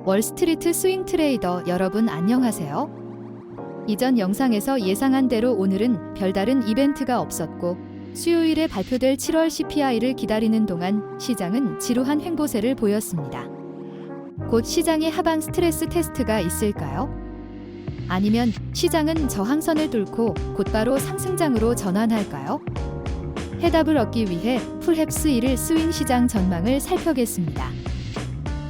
월스트리트 스윙 트레이더 여러분 안녕하세요. 이전 영상에서 예상한 대로 오늘은 별다른 이벤트가 없었고 수요일에 발표될 7월 CPI를 기다리는 동안 시장은 지루한 횡보세를 보였습니다. 곧 시장의 하방 스트레스 테스트가 있을까요? 아니면 시장은 저항선을 뚫고 곧바로 상승장으로 전환할까요? 해답을 얻기 위해 풀헵스 1일 스윙 시장 전망을 살펴보겠습니다.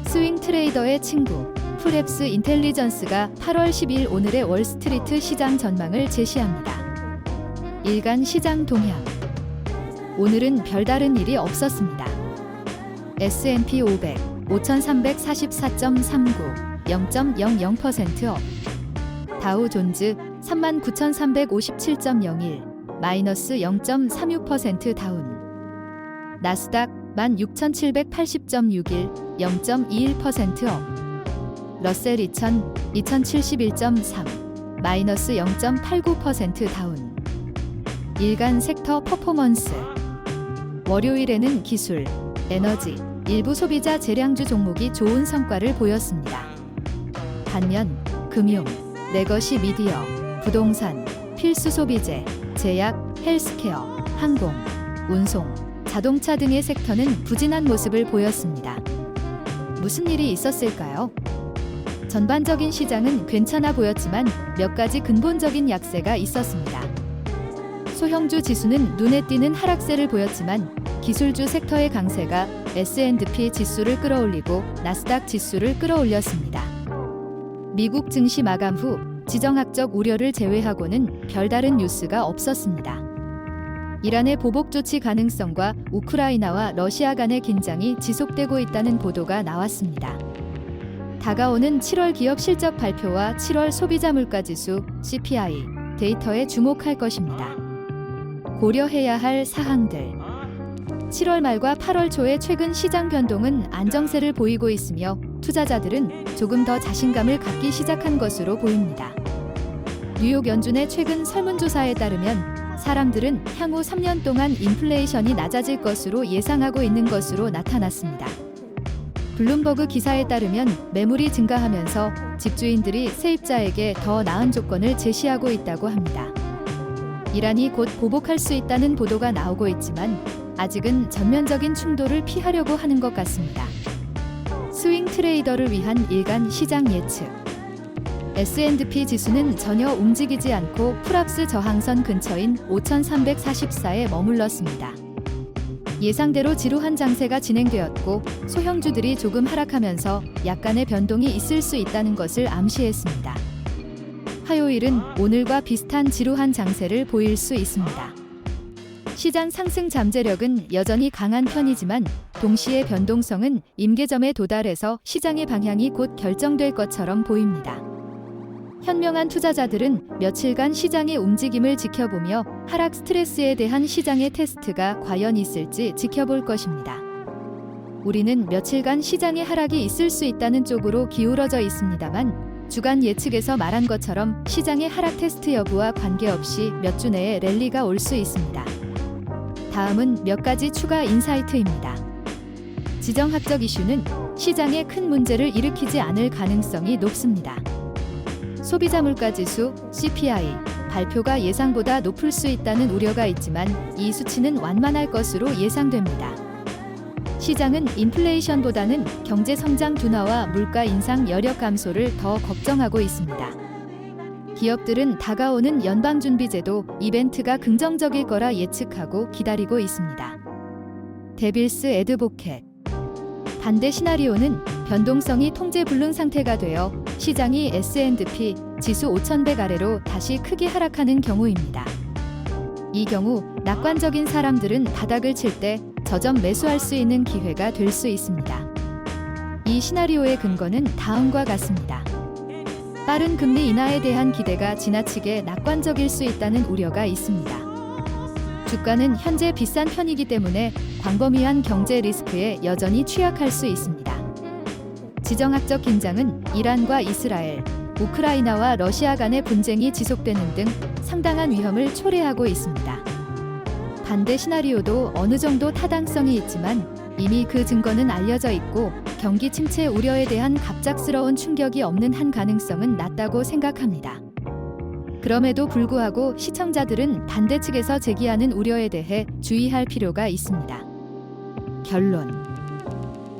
스윙 트레이더의 친구 풀헵스 인텔리전스가 8월 10일 오늘의 월스트리트 시장 전망을 제시합니다. 일간 시장 동향. 오늘은 별다른 일이 없었습니다. S&P 500 5344.39 0.00% 업. 다우 존즈 39,357.01 마이너스 0.36% 다운. 나스닥 16,780.61 0.21% 업. 러셀 2000 2071.3 마이너스 0.89% 다운. 일간 섹터 퍼포먼스. 월요일에는 기술, 에너지, 일부 소비자 재량주 종목이 좋은 성과를 보였습니다. 반면 금융, 레거시 미디어, 부동산, 필수 소비재, 제약, 헬스케어, 항공, 운송, 자동차 등의 섹터는 부진한 모습을 보였습니다. 무슨 일이 있었을까요? 전반적인 시장은 괜찮아 보였지만 몇 가지 근본적인 약세가 있었습니다. 소형주 지수는 눈에 띄는 하락세를 보였지만 기술주 섹터의 강세가 S&P 지수를 끌어올리고 나스닥 지수를 끌어올렸습니다. 미국 증시 마감 후 지정학적 우려를 제외하고는 별다른 뉴스가 없었습니다. 이란의 보복 조치 가능성과 우크라이나와 러시아 간의 긴장이 지속되고 있다는 보도가 나왔습니다. 다가오는 7월 기업 실적 발표와 7월 소비자 물가 지수 CPI 데이터에 주목할 것입니다. 고려해야 할 사항들. 7월 말과 8월 초의 최근 시장 변동은 안정세를 보이고 있으며 투자자들은 조금 더 자신감을 갖기 시작한 것으로 보입니다. 뉴욕 연준의 최근 설문조사에 따르면 사람들은 향후 3년 동안 인플레이션이 낮아질 것으로 예상하고 있는 것으로 나타났습니다. 블룸버그 기사에 따르면 매물이 증가하면서 집주인들이 세입자에게 더 나은 조건을 제시하고 있다고 합니다. 이란이 곧 보복할 수 있다는 보도가 나오고 있지만 아직은 전면적인 충돌을 피하려고 하는 것 같습니다. 스윙 트레이더를 위한 일간 시장 예측. S&P 지수는 전혀 움직이지 않고 풀합스 저항선 근처인 5,344에 머물렀습니다. 예상대로 지루한 장세가 진행되었고 소형주들이 조금 하락하면서 약간의 변동이 있을 수 있다는 것을 암시했습니다. 화요일은 오늘과 비슷한 지루한 장세를 보일 수 있습니다. 시장 상승 잠재력은 여전히 강한 편이지만 동시에 변동성은 임계점에 도달해서 시장의 방향이 곧 결정될 것처럼 보입니다. 현명한 투자자들은 며칠간 시장의 움직임을 지켜보며 하락 스트레스에 대한 시장의 테스트가 과연 있을지 지켜볼 것입니다. 우리는 며칠간 시장의 하락이 있을 수 있다는 쪽으로 기울어져 있습니다만 주간 예측에서 말한 것처럼 시장의 하락 테스트 여부와 관계없이 몇 주 내에 랠리가 올 수 있습니다. 다음은 몇 가지 추가 인사이트입니다. 지정학적 이슈는 시장에 큰 문제를 일으키지 않을 가능성이 높습니다. 소비자 물가 지수 CPI 발표가 예상보다 높을 수 있다는 우려가 있지만 이 수치는 완만할 것으로 예상됩니다. 시장은 인플레이션보다는 경제 성장 둔화와 물가 인상 여력 감소를 더 걱정하고 있습니다. 기업들은 다가오는 연방준비제도 이벤트가 긍정적일 거라 예측하고 기다리고 있습니다. 데빌스 애드보켓. 반대 시나리오는 변동성이 통제 불능 상태가 되어 시장이 S&P 지수 5,100 아래로 다시 크게 하락하는 경우입니다. 이 경우 낙관적인 사람들은 바닥을 칠 때 저점 매수할 수 있는 기회가 될 수 있습니다. 이 시나리오의 근거는 다음과 같습니다. 빠른 금리 인하에 대한 기대가 지나치게 낙관적일 수 있다는 우려가 있습니다. 주가는 현재 비싼 편이기 때문에 광범위한 경제 리스크에 여전히 취약할 수 있습니다. 지정학적 긴장은 이란과 이스라엘, 우크라이나와 러시아 간의 분쟁이 지속되는 등 상당한 위험을 초래하고 있습니다. 반대 시나리오도 어느 정도 타당성이 있지만 이미 그 증거는 알려져 있고 경기 침체 우려에 대한 갑작스러운 충격이 없는 한 가능성은 낮다고 생각합니다. 그럼에도 불구하고 시청자들은 반대 측에서 제기하는 우려에 대해 주의할 필요가 있습니다. 결론.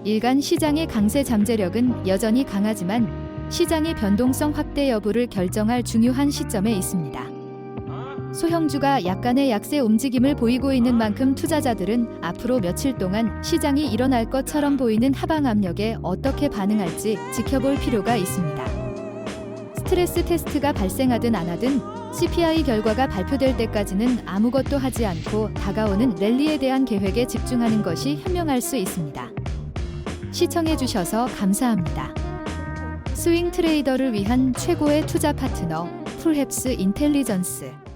일간 시장의 강세 잠재력은 여전히 강하지만 시장의 변동성 확대 여부를 결정할 중요한 시점에 있습니다. 소형주가 약간의 약세 움직임을 보이고 있는 만큼 투자자들은 앞으로 며칠 동안 시장이 일어날 것처럼 보이는 하방 압력에 어떻게 반응할지 지켜볼 필요가 있습니다. 스트레스 테스트가 발생하든 안 하든 CPI 결과가 발표될 때까지는 아무것도 하지 않고 다가오는 랠리에 대한 계획에 집중하는 것이 현명할 수 있습니다. 시청해주셔서 감사합니다. 스윙 트레이더를 위한 최고의 투자 파트너 풀헵스 인텔리전스